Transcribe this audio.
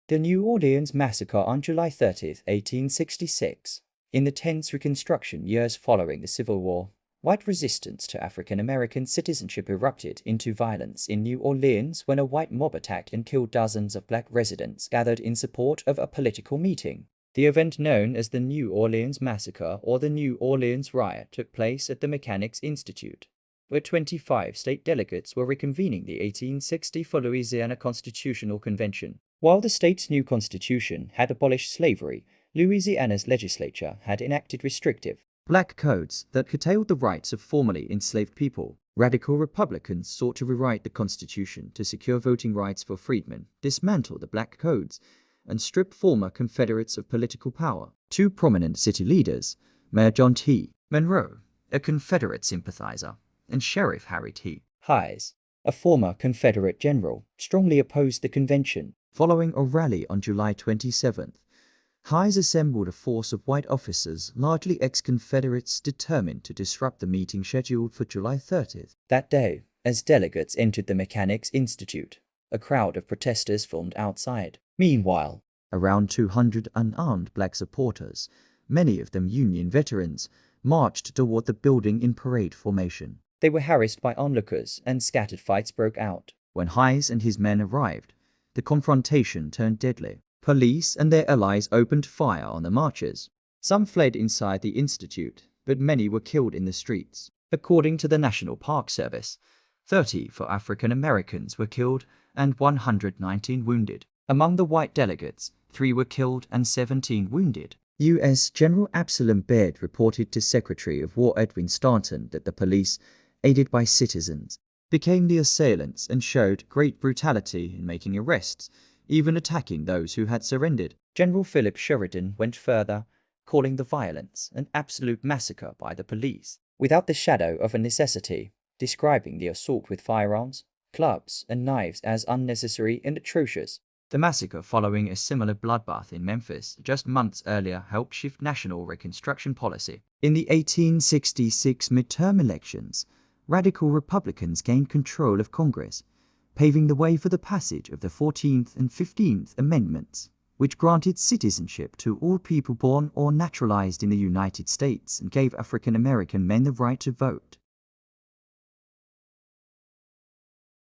The New Orleans Massacre on July 30, 1866. In the tense Reconstruction years following the Civil War, white resistance to African American citizenship erupted into violence in New Orleans when a white mob attacked and killed dozens of black residents gathered in support of a political meeting. The event known as the New Orleans Massacre or the New Orleans Riot took place at the Mechanics' Institute, where 25 state delegates were reconvening the 1864 Louisiana Constitutional Convention. While the state's new constitution had abolished slavery, Louisiana's legislature had enacted restrictive black codes that curtailed the rights of formerly enslaved people. Radical Republicans sought to rewrite the Constitution to secure voting rights for freedmen, dismantle the black codes, and strip former Confederates of political power. Two prominent city leaders, Mayor John T. Monroe, a Confederate sympathizer, and Sheriff Harry T. Hayes, a former Confederate general, strongly opposed the convention. Following a rally on July 27th, Hayes assembled a force of white officers, largely ex-Confederates, determined to disrupt the meeting scheduled for July 30th. That day, as delegates entered the Mechanics' Institute, a crowd of protesters formed outside. Meanwhile, around 200 unarmed black supporters, many of them Union veterans, marched toward the building in parade formation. They were harassed by onlookers and scattered fights broke out. When Hayes and his men arrived, the confrontation turned deadly. Police and their allies opened fire on the marchers. Some fled inside the institute, but many were killed in the streets. According to the National Park Service, 34 African Americans were killed and 119 wounded. Among the white delegates, 3 were killed and 17 wounded. U.S. General Absalom Baird reported to Secretary of War Edwin Stanton that the police, aided by citizens, became the assailants and showed great brutality in making arrests, even attacking those who had surrendered. General Philip Sheridan went further, calling the violence an absolute massacre by the police, without the shadow of a necessity, describing the assault with firearms, clubs, and knives as unnecessary and atrocious. The massacre following a similar bloodbath in Memphis just months earlier helped shift national Reconstruction policy. In the 1866 midterm elections, radical Republicans gained control of Congress, paving the way for the passage of the 14th and 15th Amendments, which granted citizenship to all people born or naturalized in the United States and gave African American men the right to vote.